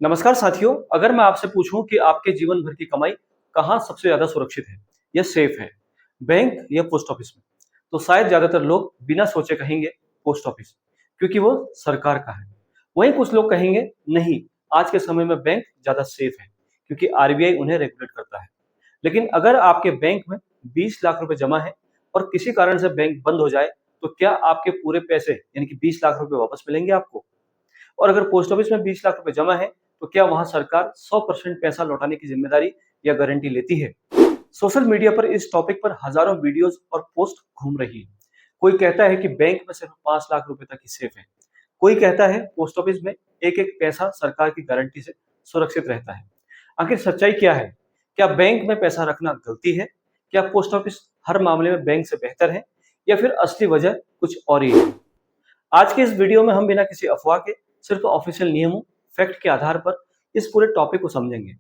नमस्कार साथियों, अगर मैं आपसे पूछूं कि आपके जीवन भर की कमाई कहाँ सबसे ज्यादा सुरक्षित है या सेफ है, बैंक या पोस्ट ऑफिस में, तो शायद ज्यादातर लोग बिना सोचे कहेंगे पोस्ट ऑफिस, क्योंकि वो सरकार का है। वहीं कुछ लोग कहेंगे नहीं, आज के समय में बैंक ज्यादा सेफ है, क्योंकि आरबीआई उन्हें रेगुलेट करता है। लेकिन अगर आपके बैंक में 20 लाख रुपए जमा है और किसी कारण से बैंक बंद हो जाए, तो क्या आपके पूरे पैसे यानी कि 20 लाख रुपए वापस मिलेंगे आपको? और अगर पोस्ट ऑफिस में 20 लाख रुपए जमा है, तो क्या वहां सरकार 100% पैसा लौटाने की जिम्मेदारी या गारंटी लेती है? सोशल मीडिया पर इस टॉपिक पर हजारों वीडियोस और पोस्ट घूम रही है। कोई कहता है कि बैंक में सिर्फ 5 लाख रुपए तक ही सेफ है। कोई कहता है पोस्ट ऑफिस में एक एक पैसा सरकार की गारंटी से सुरक्षित रहता है। आखिर सच्चाई क्या है? क्या बैंक में पैसा रखना गलती है? क्या पोस्ट ऑफिस हर मामले में बैंक से बेहतर है, या फिर असली वजह कुछ और ही है? आज के इस वीडियो में हम बिना किसी अफवाह के सिर्फ ऑफिशियल नियमों, फैक्ट के आधार पर इस पूरे टॉपिक को समझेंगे।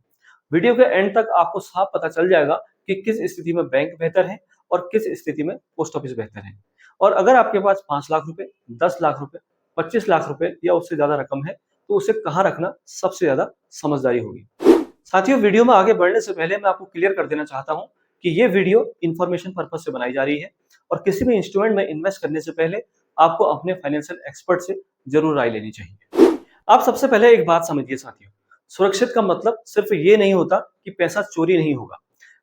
वीडियो के एंड तक आपको साफ पता चल जाएगा कि किस स्थिति में बैंक बेहतर है और किस स्थिति में पोस्ट ऑफिस बेहतर है। और अगर आपके पास 5 लाख रुपए, 10 लाख रुपए, 25 लाख रुपए या उससे ज्यादा रकम है, तो उसे कहाँ रखना सबसे ज्यादा समझदारी होगी। साथियों, वीडियो में आगे बढ़ने से पहले मैं आपको क्लियर कर देना चाहता हूँ कि ये वीडियो इन्फॉर्मेशन पर्पज से बनाई जा रही है, और किसी भी इंस्ट्रूमेंट में इन्वेस्ट करने से पहले आपको अपने फाइनेंशियल एक्सपर्ट से जरूर राय लेनी चाहिए। आप सबसे पहले एक बात समझिए साथियों, सुरक्षित का मतलब सिर्फ ये नहीं होता कि पैसा चोरी नहीं होगा।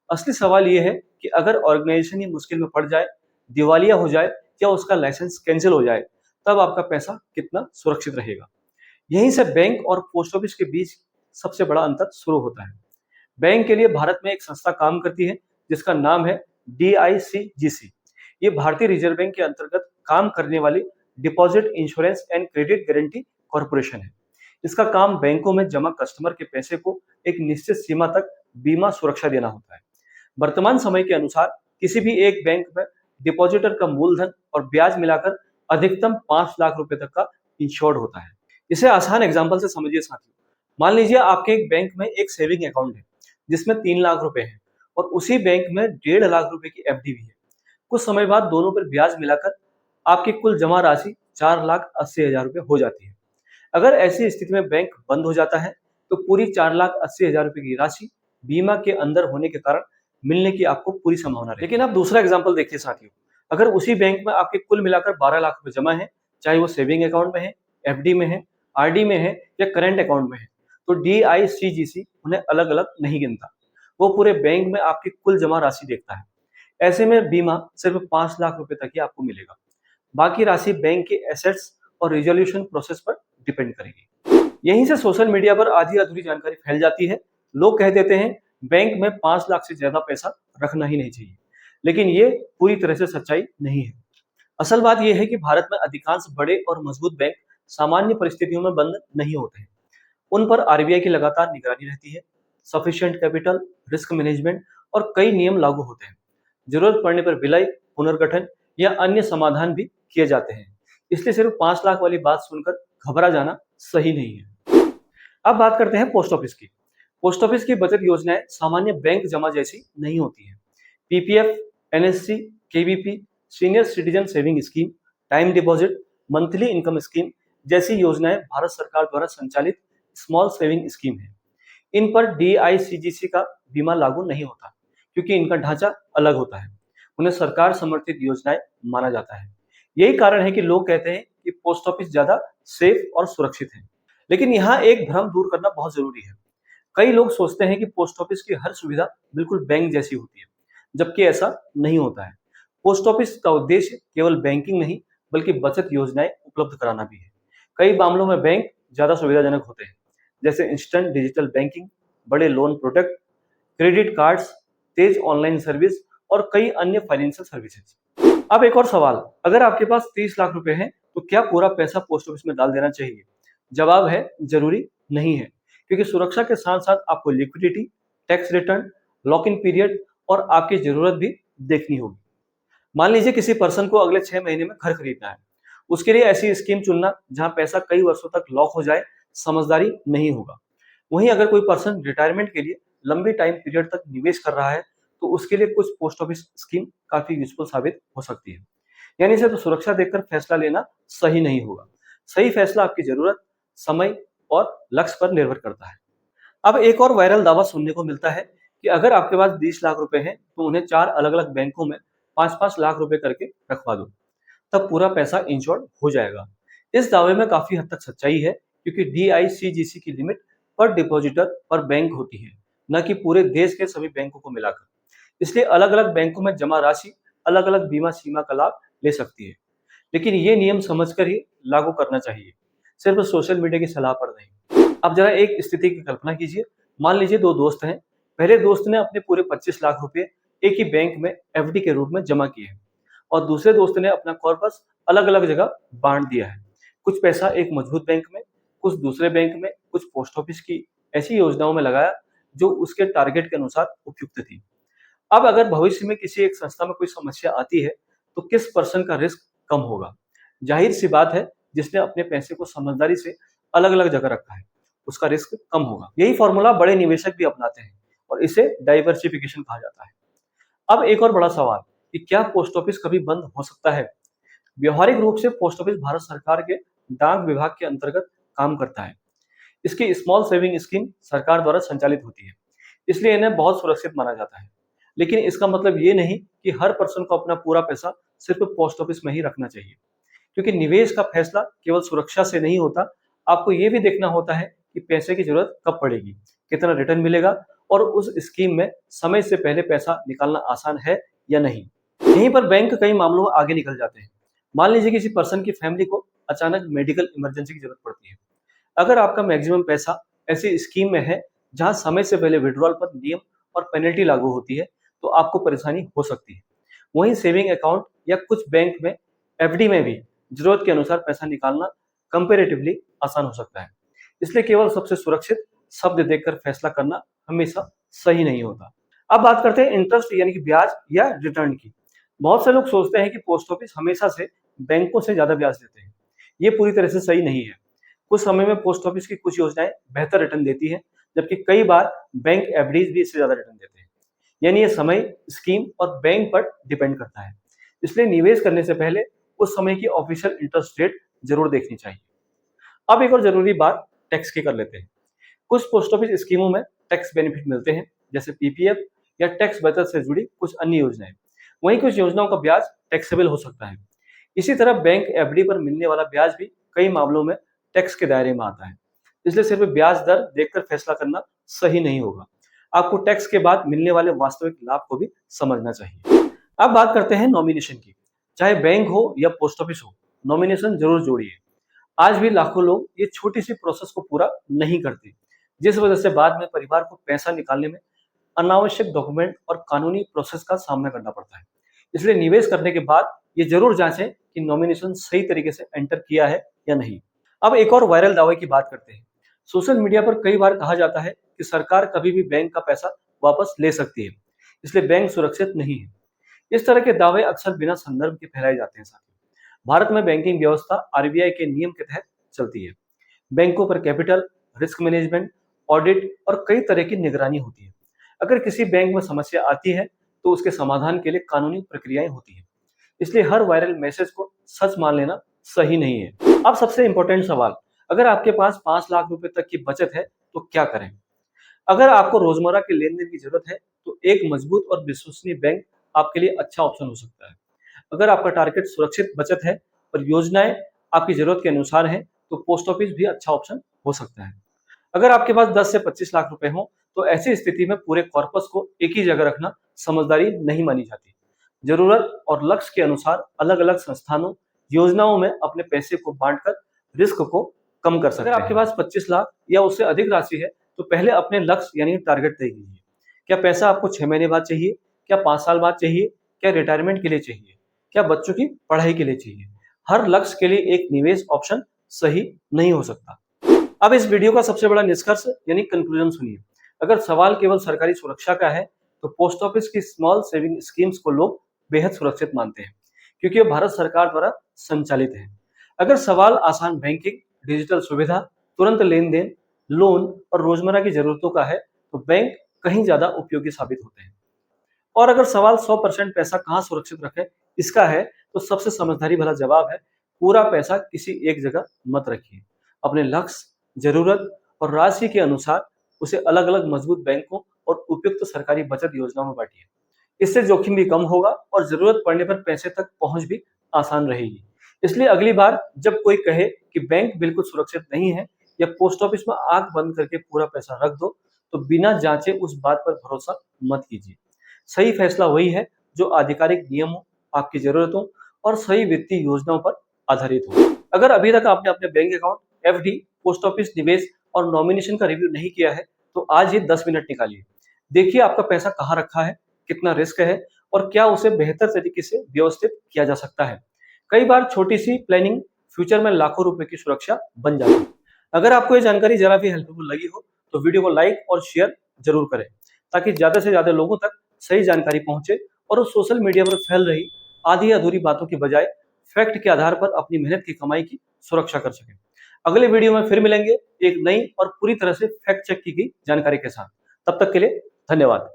असली सवाल ये है कि अगर ऑर्गेनाइजेशन ही मुश्किल में पड़ जाए, दिवालिया हो जाए या उसका लाइसेंस कैंसिल हो जाए, तब आपका पैसा कितना सुरक्षित रहेगा। यहीं से बैंक और पोस्ट ऑफिस के बीच सबसे बड़ा अंतर शुरू होता है। बैंक के लिए भारत में एक संस्था काम करती है जिसका नाम है DICGC। ये भारतीय रिजर्व बैंक के अंतर्गत काम करने वाली deposit insurance and credit guarantee corporation है। इसका काम बैंकों में जमा कस्टमर के पैसे को एक निश्चित सीमा तक बीमा सुरक्षा देना होता है। वर्तमान समय के अनुसार किसी भी एक बैंक में डिपॉजिटर का मूलधन और ब्याज मिलाकर अधिकतम 5 लाख रुपए तक का इंश्योर्ड होता है। इसे आसान एग्जांपल से समझिए साथियों। मान लीजिए आपके एक बैंक में एक सेविंग अकाउंट है जिसमें 3 लाख रुपए है, और उसी बैंक में 1.5 लाख रुपए की एफडी भी है। कुछ समय बाद दोनों पर ब्याज मिलाकर आपकी कुल जमा राशि 4,80,000 रुपए हो जाती है। अगर ऐसी स्थिति में बैंक बंद हो जाता है, तो पूरी 4,80,000 रुपए की राशि बीमा के अंदर होने के कारण मिलने की आपको पूरी संभावना रहेगी। लेकिन आप दूसरा एग्जाम्पल देखिए साथियों, अगर उसी बैंक में आपके कुल मिलाकर 12 लाख रुपए जमा है, चाहे वो सेविंग अकाउंट में है, एफडी में है, आरडी में है या करंट अकाउंट में है, तो DICGC उन्हें अलग अलग नहीं गिनता। वो पूरे बैंक में आपकी कुल जमा राशि देखता है। ऐसे में बीमा सिर्फ 5 लाख रुपए तक ही आपको मिलेगा। बाकी राशि बैंक के एसेट्स और रिजोल्यूशन प्रोसेस पर डिपेंड करेगी। यहीं से सोशल मीडिया पर आधी अधूरी जानकारी फैल जाती है। लोग कह देते हैं बैंक में 5 लाख से ज्यादा पैसा रखना ही नहीं चाहिए, लेकिन ये पूरी तरह से सच्चाई नहीं है। असल बात यह है कि भारत में अधिकांश बड़े और मजबूत बैंक सामान्य परिस्थितियों में बंद नहीं होते हैं। उन पर आरबीआई की लगातार निगरानी रहती है। सफिशिएंट कैपिटल, रिस्क मैनेजमेंट और कई नियम लागू होते हैं। जरूरत पड़ने पर विलय, पुनर्गठन या अन्य समाधान भी किए जाते हैं। इसलिए सिर्फ 5 लाख वाली बात सुनकर घबरा जाना सही नहीं है। अब बात करते हैं पोस्ट ऑफिस की। पोस्ट ऑफिस की बचत योजनाएं सामान्य बैंक जमा जैसी नहीं होती है। PPF, NSC, KVP, senior citizen saving scheme, time deposit, monthly income scheme जैसी योजनाएं भारत सरकार द्वारा संचालित स्मॉल सेविंग स्कीम है। इन पर DICGC का बीमा लागू नहीं होता, क्योंकि इनका ढांचा अलग होता है। उन्हें सरकार समर्थित योजनाएं माना जाता है। यही कारण है कि लोग कहते हैं कि पोस्ट ऑफिस ज्यादा सेफ और सुरक्षित है। लेकिन यहाँ एक भ्रम दूर करना बहुत जरूरी है। कई लोग सोचते हैं कि पोस्ट ऑफिस की हर सुविधा बिल्कुल बैंक जैसी होती है, जबकि ऐसा नहीं होता है। पोस्ट ऑफिस का उद्देश्य केवल बैंकिंग नहीं, बल्कि बचत योजनाएं उपलब्ध कराना भी है। कई मामलों में बैंक ज्यादा सुविधाजनक होते हैं, जैसे इंस्टेंट डिजिटल बैंकिंग, बड़े लोन प्रोडक्ट, क्रेडिट कार्ड्स, तेज ऑनलाइन सर्विस और कई अन्य फाइनेंशियल सर्विसेज। अब एक और सवाल, अगर आपके पास 30 लाख रुपए हैं, तो क्या पूरा पैसा पोस्ट ऑफिस में डाल देना चाहिए? जवाब है जरूरी नहीं है, क्योंकि सुरक्षा के साथ साथ आपको liquidity, tax return, lock in period और आपकी जरूरत भी देखनी होगी। मान लीजिए किसी पर्सन को अगले 6 महीने में घर खरीदना है। उसके लिए ऐसी स्कीम चुनना जहां पैसा कई वर्षों तक लॉक हो जाए समझदारी नहीं होगा। वहीं अगर कोई पर्सन रिटायरमेंट के लिए लंबी टाइम पीरियड तक निवेश कर रहा है, तो उसके लिए कुछ पोस्ट ऑफिस स्कीम काफी यूजफुल साबित हो सकती है। यानी इसे तो सुरक्षा देखकर फैसला लेना सही नहीं होगा। सही फैसला आपकी जरूरत, समय और लक्ष्य पर निर्भर करता है। अब एक और वायरल दावा सुनने को मिलता है कि अगर आपके पास 20 लाख रुपए हैं तो उन्हें 4 अलग-अलग बैंकों में 5-5 लाख रुपए करके रखवा दो, तब पूरा पैसा इंश्योर्ड हो जाएगा। इस दावे में काफी हद तक सच्चाई है, क्योंकि डीआईसीजीसी की लिमिट पर डिपॉजिटर पर बैंक होती है, न कि पूरे देश के सभी बैंकों को मिलाकर। इसलिए अलग-अलग बैंकों में जमा राशि अलग-अलग बीमा सीमा का लाभ ले सकती है। लेकिन ये नियम समझकर ही लागू करना चाहिए, सिर्फ सोशल मीडिया की सलाह पर नहीं। अब जरा एक स्थिति की कल्पना कीजिए। मान लीजिए 2 दोस्त हैं। पहले दोस्त ने अपने पूरे 25 लाख रुपए एक ही बैंक में एफडी के रूप में जमा किए हैं और दूसरे दोस्त ने अपना कॉर्पस अलग-अलग जगह बांट दिया है। कुछ पैसा एक मजबूत बैंक में, कुछ दूसरे बैंक में, कुछ पोस्ट ऑफिस की ऐसी योजनाओं में लगाया जो उसके टारगेट के अनुसार उपयुक्त थी। अब अगर भविष्य में किसी एक संस्था में कोई समस्या आती है, तो किस पर्सन का रिस्क कम होगा? जाहिर सी बात है, जिसने अपने पैसे को समझदारी से अलग-अलग जगह रखा है, उसका रिस्क कम होगा। यही फॉर्मूला बड़े निवेशक भी अपनाते हैं और इसे डाइवर्सिफिकेशन कहा जाता है। अब एक और बड़ा सवाल कि क्या पोस्ट ऑफिस कभी बंद हो सकता है? व्यवहारिक रूप से पोस्ट ऑफिस भारत सरकार के डाक विभाग के अंतर्गत काम करता है। इसकी स्मॉल सेविंग स्कीम सरकार द्वारा संचालित होती है, इसलिए इन्हें बहुत सुरक्षित माना जाता है। लेकिन इसका मतलब ये नहीं कि हर पर्सन को अपना पूरा पैसा सिर्फ पोस्ट ऑफिस में ही रखना चाहिए, क्योंकि निवेश का फैसला केवल सुरक्षा से नहीं होता। आपको ये भी देखना होता है कि पैसे की जरूरत कब पड़ेगी, कितना रिटर्न मिलेगा और उस स्कीम में समय से पहले पैसा निकालना आसान है या नहीं। यहीं पर बैंक कई मामलों में आगे निकल जाते हैं। मान लीजिए किसी पर्सन की फैमिली को अचानक मेडिकल इमरजेंसी की जरूरत पड़ती है। अगर आपका मैक्सिमम पैसा ऐसी स्कीम में है जहां समय से पहले विड्रॉल पर नियम और पेनल्टी लागू होती है, तो आपको परेशानी हो सकती है। वहीं सेविंग अकाउंट या कुछ बैंक में एफडी में भी जरूरत के अनुसार पैसा निकालना कंपैरेटिवली आसान हो सकता है। इसलिए केवल सबसे सुरक्षित शब्द देखकर फैसला करना हमेशा सही नहीं होता। अब बात करते हैं इंटरेस्ट यानी कि ब्याज या रिटर्न की। बहुत से लोग सोचते हैं कि पोस्ट ऑफिस हमेशा से बैंकों से ज्यादा ब्याज देते हैं। ये पूरी तरह से सही नहीं है। कुछ समय में पोस्ट ऑफिस की कुछ योजनाएं बेहतर रिटर्न देती हैं, जबकि कई बार बैंक एफडीज भी इससे ज्यादा रिटर्न देते हैं। यानी ये समय, स्कीम और बैंक पर डिपेंड करता है। इसलिए निवेश करने से पहले उस समय की ऑफिशियल इंटरेस्ट रेट जरूर देखनी चाहिए। अब एक और जरूरी बात टैक्स की कर लेते हैं। कुछ पोस्ट ऑफिस स्कीमों में टैक्स बेनिफिट मिलते हैं, जैसे पीपीएफ या टैक्स बचत से जुड़ी कुछ अन्य योजनाएं। वहीं कुछ योजनाओं का ब्याज टैक्सेबल हो सकता है। इसी तरह बैंक एफडी पर मिलने वाला ब्याज भी कई मामलों में टैक्स के दायरे में आता है। इसलिए सिर्फ ब्याज दर देखकर फैसला करना सही नहीं होगा। आपको टैक्स के बाद मिलने वाले वास्तविक लाभ को भी समझना चाहिए। अब बात करते हैं नॉमिनेशन की। चाहे बैंक हो या पोस्ट ऑफिस हो, नॉमिनेशन जरूर जोड़िए। आज भी लाखों लोग ये छोटी सी प्रोसेस को पूरा नहीं करते, जिस वजह से बाद में परिवार को पैसा निकालने में अनावश्यक डॉक्यूमेंट और कानूनी प्रोसेस का सामना करना पड़ता है। इसलिए निवेश करने के बाद ये जरूर जांचें कि नॉमिनेशन सही तरीके से एंटर किया है या नहीं। अब एक और वायरल दावे की बात करते हैं। सोशल मीडिया पर कई बार कहा जाता है कि सरकार कभी भी बैंक का पैसा वापस ले सकती है, इसलिए बैंक सुरक्षित नहीं है। इस तरह के दावे अक्सर बिना संदर्भ के फैलाए जाते हैं। साथियों, भारत में बैंकिंग व्यवस्था आरबीआई के नियम के तहत चलती है। बैंकों पर कैपिटल, रिस्क मैनेजमेंट, ऑडिट और कई तरह की निगरानी होती है। अगर किसी बैंक में समस्या आती है तो उसके समाधान के लिए कानूनी प्रक्रियाएं होती है। इसलिए हर वायरल मैसेज को सच मान लेना सही नहीं है। अब सबसे इंपॉर्टेंट सवाल, अगर आपके पास 5 लाख रुपए तक की बचत है तो क्या करें? अगर आपको रोजमर्रा के लेन देन की जरूरत है तो एक मजबूत और विश्वसनीय बैंक आपके लिए अच्छा ऑप्शन हो सकता है। अगर आपका टारगेट सुरक्षित बचत है और योजनाएं आपकी जरूरत के अनुसार हैं, तो पोस्ट ऑफिस भी अच्छा ऑप्शन हो सकता है। अगर आपके पास 10 से 25 लाख रुपए हो तो ऐसी स्थिति में पूरे कॉर्पस को एक ही जगह रखना समझदारी नहीं मानी जाती। जरूरत और लक्ष्य के अनुसार अलग अलग संस्थानों, योजनाओं में अपने पैसे को बांटकर रिस्क को कम कर सकते हैं। अगर आपके पास 25 लाख या उससे अधिक राशि है तो पहले अपने लक्ष्य यानी टारगेट तय कीजिए। क्या पैसा आपको 6 महीने बाद चाहिए, क्या 5 साल बाद चाहिए, क्या रिटायरमेंट के लिए चाहिए, क्या बच्चों की पढ़ाई के लिए चाहिए? हर लक्ष्य के लिए एक निवेश ऑप्शन सही नहीं हो सकता। अब इस वीडियो का सबसे बड़ा निष्कर्ष यानी कंक्लूजन सुनिए। अगर सवाल केवल सरकारी सुरक्षा का है तो पोस्ट ऑफिस की स्मॉल सेविंग स्कीम्स को लोग बेहद सुरक्षित मानते हैं, क्योंकि ये भारत सरकार द्वारा संचालित है। अगर सवाल आसान बैंकिंग, डिजिटल सुविधा, तुरंत लेन देन, लोन और रोजमर्रा की जरूरतों का है तो बैंक कहीं ज्यादा उपयोगी साबित होते हैं। और अगर सवाल 100% पैसा कहाँ सुरक्षित रखें इसका है, तो सबसे समझदारी भरा जवाब है पूरा पैसा किसी एक जगह मत रखिए। अपने लक्ष्य, जरूरत और राशि के अनुसार उसे अलग अलग मजबूत बैंकों और उपयुक्त सरकारी बचत योजनाओं में बांटिए। इससे जोखिम भी कम होगा और जरूरत पड़ने पर पैसे तक पहुंच भी आसान रहेगी। इसलिए अगली बार जब कोई कहे कि बैंक बिल्कुल सुरक्षित नहीं है या पोस्ट ऑफिस में आंख बंद करके पूरा पैसा रख दो, तो बिना जांचे उस बात पर भरोसा मत कीजिए। सही फैसला वही है जो आधिकारिक नियमों, आपकी जरूरतों और सही वित्तीय योजनाओं पर आधारित हो। अगर अभी तक आपने अपने bank account, FD, post office निवेश और नॉमिनेशन का रिव्यू नहीं किया है, तो आज ही 10 मिनट निकालिए। देखिए आपका पैसा कहाँ रखा है, कितना रिस्क है और क्या उसे बेहतर तरीके से व्यवस्थित किया जा सकता है। कई बार छोटी सी प्लानिंग फ्यूचर में लाखों रुपए की सुरक्षा बन जाती है। अगर आपको ये जानकारी जरा भी हेल्पफुल लगी हो, तो वीडियो को लाइक और शेयर जरूर करें, ताकि ज्यादा से ज्यादा लोगों तक सही जानकारी पहुंचे और उस सोशल मीडिया पर फैल रही आधी अधूरी बातों की बजाय फैक्ट के आधार पर अपनी मेहनत की कमाई की सुरक्षा कर सके। अगले वीडियो में फिर मिलेंगे एक नई और पूरी तरह से फैक्ट चेक की गई जानकारी के साथ। तब तक के लिए धन्यवाद।